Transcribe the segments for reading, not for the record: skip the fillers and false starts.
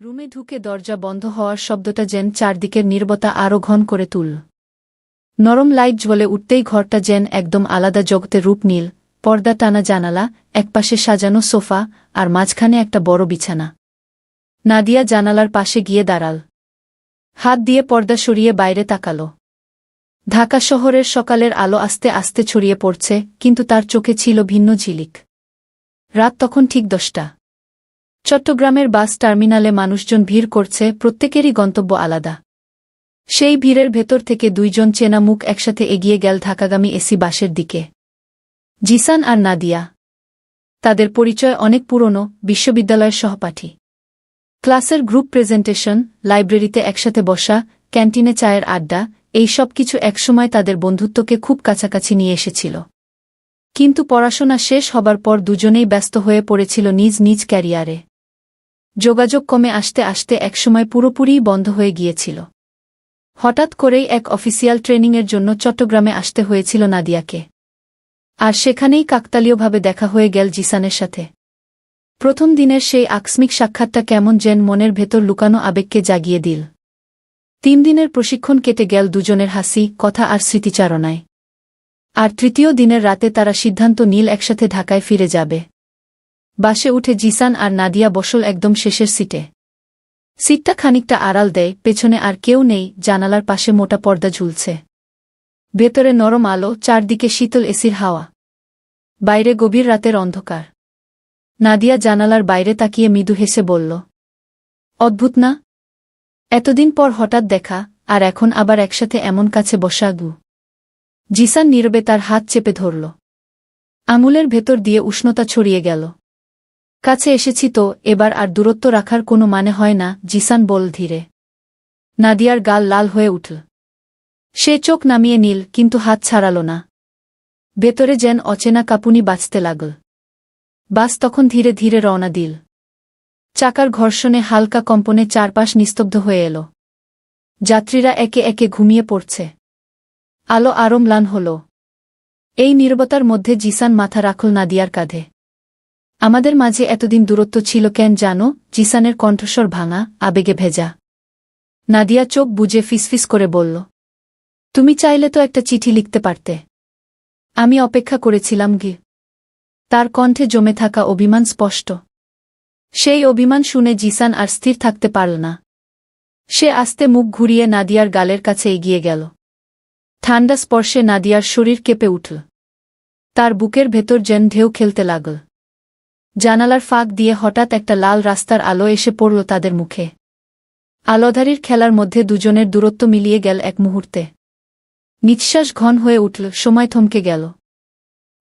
রুমে ঢুকে দরজা বন্ধ হওয়ার শব্দটা যেন চারদিকের নীরবতা আরও ঘন করে তুলল। নরম লাইট জ্বলে উঠতেই ঘরটা যেন একদম আলাদা জগতে রূপ নিল। পর্দা টানা জানালা, একপাশে সাজানো সোফা, আর মাঝখানে একটা বড় বিছানা। নাদিয়া জানালার পাশে গিয়ে দাঁড়াল। হাত দিয়ে পর্দা সরিয়ে বাইরে তাকাল। ঢাকা শহরের সকালের আলো আস্তে আস্তে ছড়িয়ে পড়ছে, কিন্তু তার চোখে ছিল ভিন্ন ঝিলিক। রাত তখন ঠিক 10টা। চট্টগ্রামের বাস টার্মিনালে মানুষজন ভিড় করছে, প্রত্যেকেরই গন্তব্য আলাদা। সেই ভিড়ের ভেতর থেকে দুইজন চেনা মুখ একসাথে এগিয়ে গেল ঢাকাগামী এসি বাসের দিকে। জিসান আর নাদিয়া। তাদের পরিচয় অনেক পুরনো, বিশ্ববিদ্যালয়ের সহপাঠী। ক্লাসের গ্রুপ প্রেজেন্টেশন, লাইব্রেরিতে একসাথে বসা, ক্যান্টিনে চায়ের আড্ডা, এই সব কিছু একসময় তাদের বন্ধুত্বকে খুব কাছাকাছি নিয়ে এসেছিল। কিন্তু পড়াশোনা শেষ হবার পর দুজনেই ব্যস্ত হয়ে পড়েছিল নিজ নিজ ক্যারিয়ারে। যোগাযোগ কমে আসতে আসতে একসময় পুরোপুরিই বন্ধ হয়ে গিয়েছিল। হঠাৎ করেই এক অফিসিয়াল ট্রেনিংয়ের জন্য চট্টগ্রামে আসতে হয়েছিল নাদিয়াকে। আর সেখানেই কাকতালীয়ভাবে দেখা হয়ে গেল জিসানের সাথে। প্রথম দিনের সেই আকস্মিক সাক্ষাৎটা কেমন যেন মনের ভেতর লুকানো আবেগকে জাগিয়ে দিল। 3 দিনের প্রশিক্ষণ কেটে গেল দুজনের হাসি, কথা আর স্মৃতিচারণায়। আর তৃতীয় দিনের রাতে তারা সিদ্ধান্ত নিল একসাথে ঢাকায় ফিরে যাবে। বাসে উঠে জিসান আর নাদিয়া বসল একদম শেষের সিটে। সিটটা খানিকটা আড়াল দেয়, পেছনে আর কেউ নেই, জানালার পাশে মোটা পর্দা ঝুলছে। ভেতরে নরম আলো, চারদিকে শীতল এসির হাওয়া। বাইরে গভীর রাতের অন্ধকার। নাদিয়া জানালার বাইরে তাকিয়ে মৃদু হেসে বলল, অদ্ভুত না? এতদিন পর হঠাৎ দেখা, আর এখন আবার একসাথে এমন কাছে বসা। জিসান নীরবে তার হাত চেপে ধরল। আঙুলের ভেতর দিয়ে উষ্ণতা ছড়িয়ে গেল। কাছে এসেছি তো, এবার আর দূরত্ব রাখার কোনো মানে হয় না, জিসান বল ধীরে। নাদিয়ার গাল লাল হয়ে উঠল। সে চোখ নামিয়ে নিল, কিন্তু হাত ছাড়াল না। ভেতরে যেন অচেনা কাঁপুনি বাজতে লাগল। বাস তখন ধীরে ধীরে রওনা দিল। চাকার ঘর্ষণে হালকা কম্পনে চারপাশ নিস্তব্ধ হয়ে এল। যাত্রীরা একে একে ঘুমিয়ে পড়ছে। আলো আরো ম্লান হল। এই নীরবতার মধ্যে জিসান মাথা রাখল নাদিয়ার কাঁধে। আমাদের মাঝে এতদিন দূরত্ব ছিল কেন জানো? জিসানের কণ্ঠস্বর ভাঙা, আবেগে ভেজা। নাদিয়া চোখ বুজে ফিসফিস করে বলল, তুমি চাইলে তো একটা চিঠি লিখতে পারতে। আমি অপেক্ষা করেছিলাম। তার কণ্ঠে জমে থাকা অভিমান স্পষ্ট। সেই অভিমান শুনে জিসান আর স্থির থাকতে পারল না। সে আস্তে মুখ ঘুরিয়ে নাদিয়ার গালের কাছে এগিয়ে গেল। ঠান্ডা স্পর্শে নাদিয়ার শরীর কেঁপে উঠল। তার বুকের ভেতর যেন ঢেউ খেলতে লাগল। জানালার ফাঁক দিয়ে হঠাৎ একটা লাল রাস্তার আলো এসে পড়ল তাদের মুখে। আলোধারীর খেলার মধ্যে দুজনের দূরত্ব মিলিয়ে গেল এক মুহূর্তে। নিঃশ্বাস ঘন হয়ে উঠল, সময় থমকে গেল।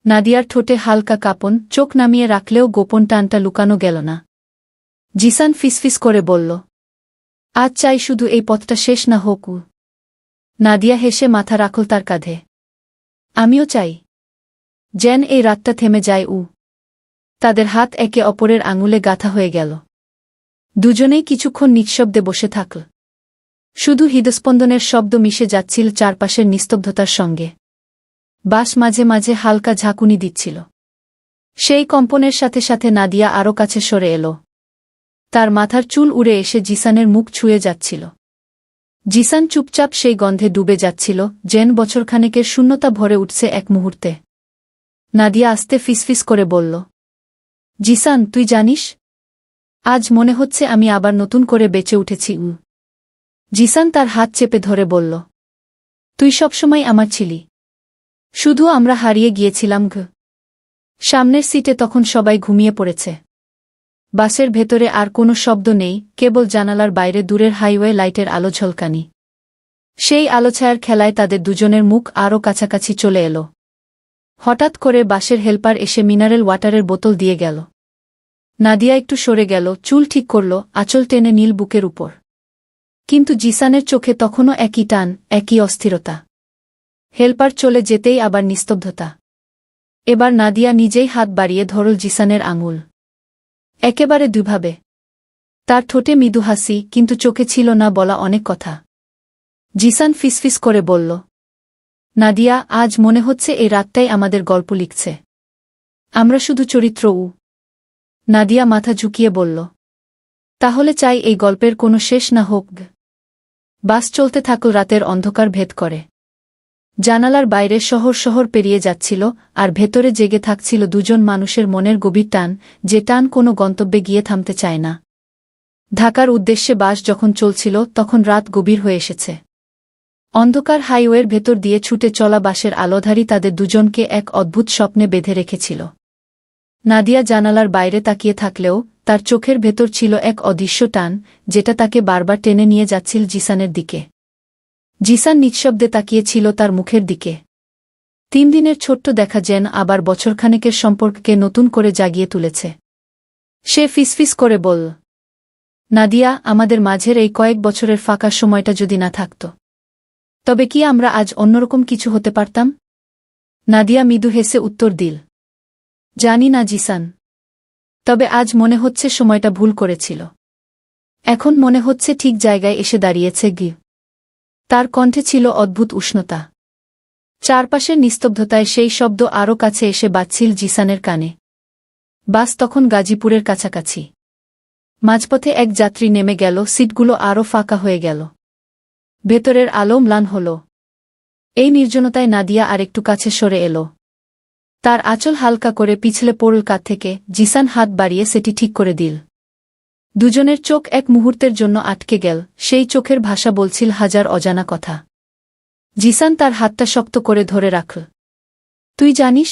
নাদিয়ার ঠোঁটে হালকা কাঁপন, চোখ নামিয়ে রাখলেও গোপন টানটা লুকানো গেল না। জিসান ফিসফিস করে বলল, আজ চাই শুধু এই পথটা শেষ না হোক। নাদিয়া হেসে মাথা রাখল তার কাঁধে। আমিও চাই যেন এই রাতটা থেমে যায়। তাদের হাত একে অপরের আঙুলে গাঁথা হয়ে গেল। দুজনেই কিছুক্ষণ নিঃশব্দে বসে থাকল। শুধু হৃদস্পন্দনের শব্দ মিশে যাচ্ছিল চারপাশের নিস্তব্ধতার সঙ্গে। বাস মাঝে মাঝে হালকা ঝাঁকুনি দিচ্ছিল। সেই কম্পনের সাথে সাথে নাদিয়া আরও কাছে সরে এল। তার মাথার চুল উড়ে এসে জিসানের মুখ ছুঁয়ে যাচ্ছিল। জিসান চুপচাপ সেই গন্ধে ডুবে যাচ্ছিল, যেন বছরখানেকের শূন্যতা ভরে উঠছে এক মুহূর্তে। নাদিয়া আস্তে ফিসফিস করে বলল, জিসান, তুই জানিস, আজ মনে হচ্ছে আমি আবার নতুন করে বেঁচে উঠেছি। জিসান তার হাত চেপে ধরে বলল, তুই সবসময় আমার ছিলি, শুধু আমরা হারিয়ে গিয়েছিলাম। সামনের সিটে তখন সবাই ঘুমিয়ে পড়েছে। বাসের ভেতরে আর কোনো শব্দ নেই, কেবল জানালার বাইরে দূরের হাইওয়ে লাইটের আলো ঝলকানি। সেই আলোছায়ার খেলায় তাদের দুজনের মুখ আরও কাছাকাছি চলে এল। হঠাৎ করে বাসের হেল্পার এসে মিনারেল ওয়াটারের বোতল দিয়ে গেল। নাদিয়া একটু সরে গেল, চুল ঠিক করল, আঁচল টেনে নীল বুকের উপর। কিন্তু জিসানের চোখে তখনও একই টান, একই অস্থিরতা। হেল্পার চলে যেতেই আবার নিস্তব্ধতা। এবার নাদিয়া নিজেই হাত বাড়িয়ে ধরল জিসানের আঙুল। একেবারে দুভাবে। তার ঠোঁটে মৃদু হাসি, কিন্তু চোখে ছিল না বলা অনেক কথা। জিসান ফিসফিস করে বলল, নাদিয়া, আজ মনে হচ্ছে এই রাতটাই আমাদের গল্প লিখছে। আমরা শুধু চরিত্র। নাদিয়া মাথা ঝুঁকিয়ে বলল, তাহলে চাই এই গল্পের কোনো শেষ না হোক। বাস চলতে থাকল, রাতের অন্ধকার ভেদ করে। জানালার বাইরে শহর শহর পেরিয়ে যাচ্ছিল, আর ভেতরে জেগে থাকছিল দুজন মানুষের মনের গভীর টান, যে টান কোনো গন্তব্যে গিয়ে থামতে চায় না। ঢাকার উদ্দেশ্যে বাস যখন চলছিল তখন রাত গভীর হয়ে এসেছে। অন্ধকার হাইওয়ের ভেতর দিয়ে ছুটে চলা বাসের আলোধারী তাদের দুজনকে এক অদ্ভুত স্বপ্নে বেঁধে রেখেছিল। নাদিয়া জানালার বাইরে তাকিয়ে থাকলেও তার চোখের ভেতর ছিল এক অদৃশ্য টান, যেটা তাকে বারবার টেনে নিয়ে যাচ্ছিল জিসানের দিকে। জিসান নিঃশব্দে তাকিয়েছিল তার মুখের দিকে। 3 দিনের ছোট্ট দেখা যেন আবার বছরখানেকের সম্পর্ককে নতুন করে জাগিয়ে তুলেছে। সে ফিসফিস করে বলল, নাদিয়া, আমাদের মাঝের এই কয়েক বছরের ফাঁকা সময়টা যদি না থাকত, তবে কি আমরা আজ অন্যরকম কিছু হতে পারতাম? নাদিয়া মৃদু হেসে উত্তর দিল, জানি না জিসান, তবে আজ মনে হচ্ছে সময়টা ভুল করেছিল। এখন মনে হচ্ছে ঠিক জায়গায় এসে দাঁড়িয়েছে গি। তার কণ্ঠে ছিল অদ্ভুত উষ্ণতা। চারপাশের নিস্তব্ধতায় সেই শব্দ আরও কাছে এসে বাজছিল জিসানের কানে। বাস তখন গাজীপুরের কাছাকাছি। মাঝপথে এক যাত্রী নেমে গেল, সিটগুলো আরও ফাঁকা হয়ে গেল। ভেতরের আলো ম্লান হল। এই নির্জনতায় নাদিয়া আরেকটু কাছে সরে এল। তার আঁচল হালকা করে পিছলে পড়ল কাঁধ থেকে। জিসান হাত বাড়িয়ে সেটি ঠিক করে দিল। দুজনের চোখ এক মুহূর্তের জন্য আটকে গেল। সেই চোখের ভাষা বলছিল হাজার অজানা কথা। জিসান তার হাতটা শক্ত করে ধরে রাখল। তুই জানিস,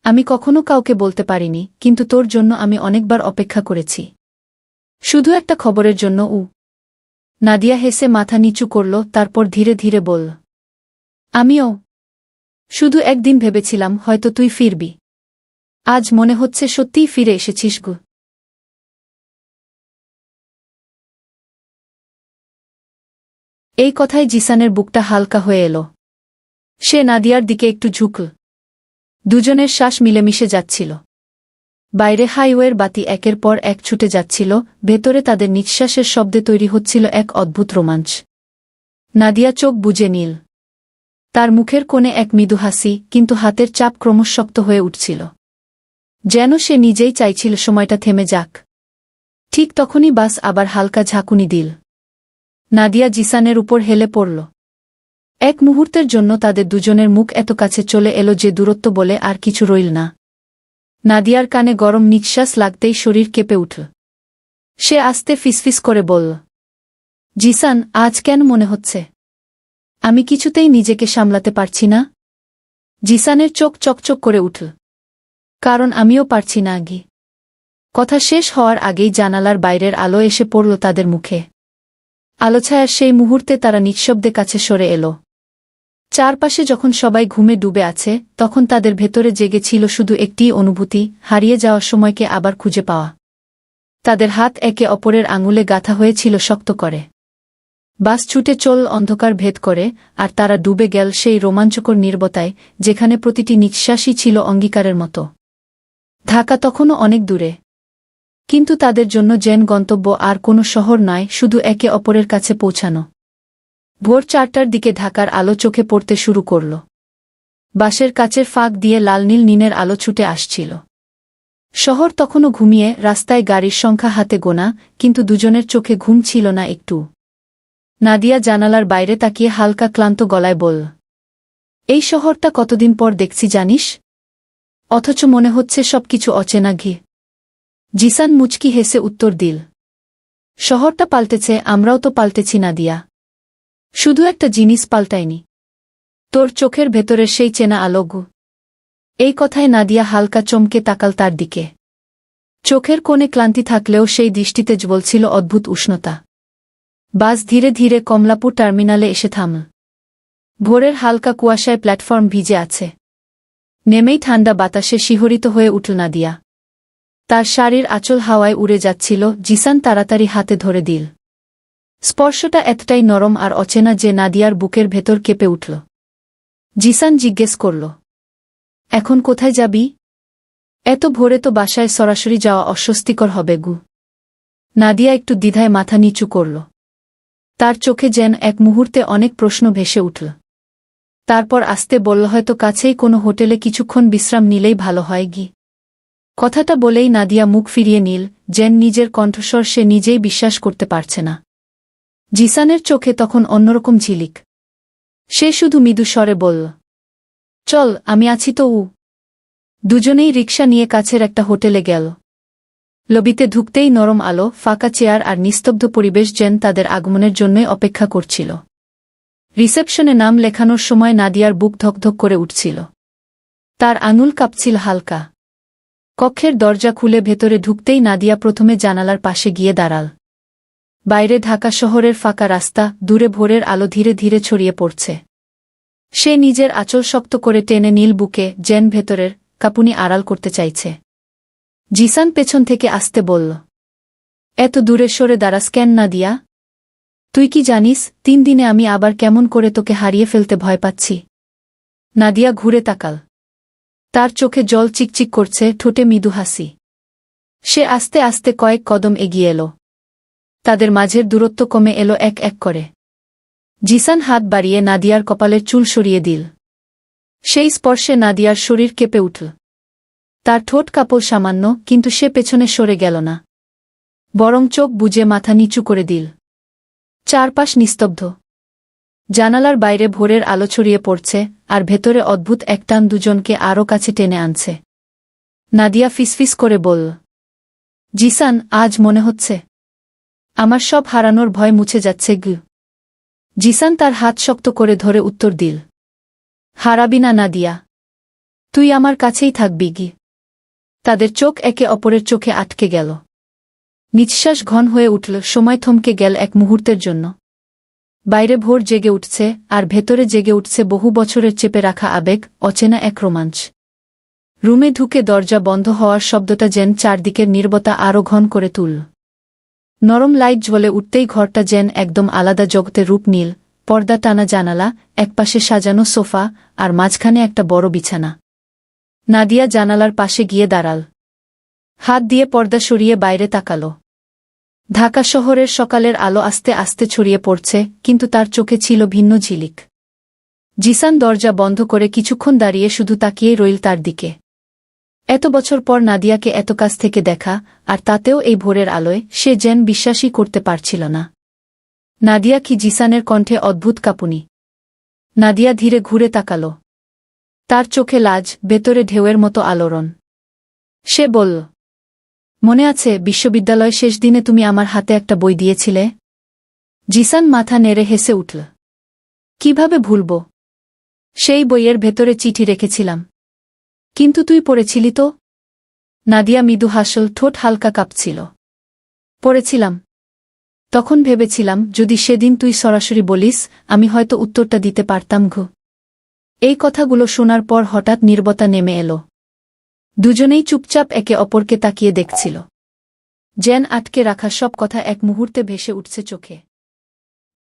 আমি কখনো কাউকে বলতে পারিনি, কিন্তু তোর জন্য আমি অনেকবার অপেক্ষা করেছি। শুধু একটা খবরের জন্য। নাদিয়া হেসে মাথা নিচু করল, তারপর ধীরে ধীরে বলল, আমিও শুধু একদিন ভেবেছিলাম হয়তো তুই ফিরবি। আজ মনে হচ্ছে সত্যিই ফিরে এসেছিস গো। এই কথায় জিসানের বুকটা হালকা হয়ে এলো। সে নাদিয়ার দিকে একটু ঝুঁকল। দুজনের শ্বাস মিলেমিশে যাচ্ছিল। বাইরে হাইওয়ের বাতি একের পর এক ছুটে যাচ্ছিল, ভেতরে তাদের নিঃশ্বাসের শব্দে তৈরি হচ্ছিল এক অদ্ভুত রোমাঞ্চ। নাদিয়া চোখ বুজে নিল। তার মুখের কোণে এক মৃদু হাসি, কিন্তু হাতের চাপ ক্রমশ শক্ত হয়ে উঠছিল। যেন সে নিজেই চাইছিল সময়টা থেমে যাক। ঠিক তখনই বাস আবার হালকা ঝাঁকুনি দিল। নাদিয়া জিসানের উপর হেলে পড়ল। এক মুহূর্তের জন্য তাদের দুজনের মুখ এত কাছে চলে এলো যে দূরত্ব বলে আর কিছু রইল না। নাদিয়ার কানে গরম নিঃশ্বাস লাগতেই শরীর কেঁপে উঠল। সে আস্তে ফিসফিস করে বলল, জিসান, আজ কেন মনে হচ্ছে আমি কিছুতেই নিজেকে সামলাতে পারছি না? জিসানের চোখ চকচক করে উঠল। কারণ আমিও পারছি না আগে। কথা শেষ হওয়ার আগেই জানালার বাইরের আলো এসে পড়ল তাদের মুখে। আলোছায়ার সেই মুহূর্তে তারা নিঃশব্দে কাছে সরে এলো। চারপাশে যখন সবাই ঘুমে ডুবে আছে, তখন তাদের ভেতরে জেগেছিল শুধু একটিই অনুভূতি, হারিয়ে যাওয়ার সময়কে আবার খুঁজে পাওয়া। তাদের হাত একে অপরের আঙুলে গাঁথা হয়েছিল শক্ত করে। বাস ছুটে চল অন্ধকার ভেদ করে, আর তারা ডুবে গেল সেই রোমাঞ্চকর নীরবতায়, যেখানে প্রতিটি নিঃশ্বাসই ছিল অঙ্গীকারের মতো। ঢাকা তখনও অনেক দূরে, কিন্তু তাদের জন্য যেন গন্তব্য আর কোনো শহর নয়, শুধু একে অপরের কাছে পৌঁছানো। ভোর 4টার দিকে ঢাকার আলো চোখে পড়তে শুরু করল। বাসের কাচের ফাঁক দিয়ে লাল নীল নিনের আলো ছুটে আসছিল। শহর তখনও ঘুমিয়ে, রাস্তায় গাড়ির সংখ্যা হাতে গোনা, কিন্তু দুজনের চোখে ঘুম ছিল না একটু। নাদিয়া জানালার বাইরে তাকিয়ে হালকা ক্লান্ত গলায় বলল, এই শহরটা কতদিন পর দেখছি জানিস, অথচ মনে হচ্ছে সবকিছু অচেনা ঘি। জিসান মুচকি হেসে উত্তর দিল, শহরটা পাল্টেছে, আমরাও তো পাল্টেছি নাদিয়া। শুধু একটা জিনিস পাল্টায়নি, তোর চোখের ভেতরের সেই চেনা আলোগু। এই কথায় নাদিয়া হালকা চমকে তাকাল তার দিকে। চোখের কোণে ক্লান্তি থাকলেও সেই দৃষ্টিতে জ্বলছিল অদ্ভুত উষ্ণতা। বাস ধীরে ধীরে কমলাপুর টার্মিনালে এসে থামল। ভোরের হালকা কুয়াশায় প্ল্যাটফর্ম ভিজে আছে। নেমেই ঠান্ডা বাতাসে শিহরিত হয়ে উঠল নাদিয়া। তার শাড়ির আঁচল হাওয়ায় উড়ে যাচ্ছিল। জিসান তাড়াতাড়ি হাতে ধরে দিল। স্পর্শটা এতটাই নরম আর অচেনা যে নাদিয়ার বুকের ভেতর কেঁপে উঠল। জিসান জিজ্ঞেস করল, এখন কোথায় যাবি? এত ভোরে তো বাসায় সরাসরি যাওয়া অস্বস্তিকর হবে গু। নাদিয়া একটু দ্বিধায় মাথা নিচু করল। তার চোখে যেন এক মুহূর্তে অনেক প্রশ্ন ভেসে উঠল। তারপর আস্তে বলল, হয়তো কাছেই কোনো হোটেলে কিছুক্ষণ বিশ্রাম নিলেই ভালো হয় গি। কথাটা বলেই নাদিয়া মুখ ফিরিয়ে নিল, জেন নিজের কণ্ঠস্বর সে নিজেই বিশ্বাস করতে পারছে না। জিসানের চোখে তখন অন্যরকম ঝিলিক। সে শুধু মৃদু স্বরে বলল, চল, আমি আছি তো। দুজনেই রিকশা নিয়ে কাছের একটা হোটেলে গেল। লবিতে ঢুকতেই নরম আলো, ফাঁকা চেয়ার আর নিস্তব্ধ পরিবেশ যেন তাদের আগমনের জন্যই অপেক্ষা করছিল। রিসেপশনে নাম লেখানোর সময় নাদিয়ার বুক ধকধক করে উঠছিল। তার আঙুল কাঁপছিল হালকা। কক্ষের দরজা খুলে ভেতরে ঢুকতেই নাদিয়া প্রথমে জানালার পাশে গিয়ে দাঁড়াল। বাইরে ঢাকা শহরের ফাঁকা রাস্তা, দূরে ভোরের আলো ধীরে ধীরে ছড়িয়ে পড়ছে। সে নিজের আঁচল শক্ত করে টেনে নীল বুকে, যেন ভেতরের কাঁপুনি আড়াল করতে চাইছে। জিসান পেছন থেকে আসতে বলল, এত দূরে সরে দাঁড়াস কেন নাদিয়া? তুই কি জানিস 3 দিনে আমি আবার কেমন করে তোকে হারিয়ে ফেলতে ভয় পাচ্ছি? নাদিয়া ঘুরে তাকাল। তার চোখে জল চিকচিক করছে, ঠোঁটে মৃদু হাসি। সে আস্তে আস্তে কয়েক কদম এগিয়ে এলো। তাদের মাঝের দূরত্ব কমে এলো এক এক করে। জিসান হাত বাড়িয়ে নাদিয়ার কপালের চুল সরিয়ে দিল। সেই স্পর্শে নাদিয়ার শরীর কেঁপে উঠল। তার ঠোঁট কাঁপল সামান্য, কিন্তু সে পেছনে সরে গেল না। বরং চোখ বুজে মাথা নিচু করে দিল। চারপাশ নিস্তব্ধ। জানালার বাইরে ভোরের আলো ছড়িয়ে পড়ছে, আর ভেতরে অদ্ভুত এক টান দুজনকে আরও কাছে টেনে আনছে। নাদিয়া ফিসফিস করে বলল, জিসান, আজ মনে হচ্ছে আমার সব হারানোর ভয় মুছে যাচ্ছে। জিসান তার হাত শক্ত করে ধরে উত্তর দিল, হারাবি না নাদিয়া, তুই আমার কাছেই থাকবি। তাদের চোখ একে অপরের চোখে আটকে গেল। নিঃশ্বাস ঘন হয়ে উঠল, সময় থমকে গেল এক মুহূর্তের জন্য। বাইরে ভোর জেগে উঠছে, আর ভেতরে জেগে উঠছে বহু বছরের চেপে রাখা আবেগ, অচেনা এক রোমাঞ্চ। রুমে ঢুকে দরজা বন্ধ হওয়ার শব্দটা যেন চারদিকের নীরবতা আরও ঘন করে তুলল। নরম লাইট জ্বলে উঠতেই ঘরটা যেন একদম আলাদা জগতে রূপ নিল। পর্দা টানা জানালা, একপাশে সাজানো সোফা, আর মাঝখানে একটা বড় বিছানা। নাদিয়া জানালার পাশে গিয়ে দাঁড়াল। হাত দিয়ে পর্দা সরিয়ে বাইরে তাকাল। ঢাকা শহরের সকালের আলো আস্তে আস্তে ছড়িয়ে পড়ছে, কিন্তু তার চোখে ছিল ভিন্ন ঝিলিক। জিসান দরজা বন্ধ করে কিছুক্ষণ দাঁড়িয়ে শুধু তাকিয়েই রইল তার দিকে। এত বছর পর নাদিয়াকে এত কাছ থেকে দেখা, আর তাতেও এই ভোরের আলোয়, সে যেন বিশ্বাসই করতে পারছিল না। নাদিয়া কি? জিসানের কণ্ঠে অদ্ভুত কাঁপুনি। নাদিয়া ধীরে ঘুরে তাকাল। তার চোখে লাজ, ভেতরে ঢেউয়ের মতো আলোড়ন। সে বলল, মনে আছে বিশ্ববিদ্যালয় শেষ দিনে তুমি আমার হাতে একটা বই দিয়েছিলে? জিসান মাথা নেড়ে হেসে উঠল। কিভাবে ভুলব? সেই বইয়ের ভেতরে চিঠি রেখেছিলাম। কিন্তু তুই পড়েছিলি তো? নাদিয়া মৃদু হাসল, ঠোঁট হালকা কাঁপছিল। পড়েছিলাম। তখন ভেবেছিলাম যদি সেদিন তুই সরাসরি বলিস, আমি হয়তো উত্তরটা দিতে পারতাম। এই কথাগুলো শোনার পর হঠাৎ নীরবতা নেমে এলো। দুজনেই চুপচাপ একে অপরকে তাকিয়ে দেখছিল। যেন আটকে রাখা সব কথা এক মুহূর্তে ভেসে উঠছে চোখে।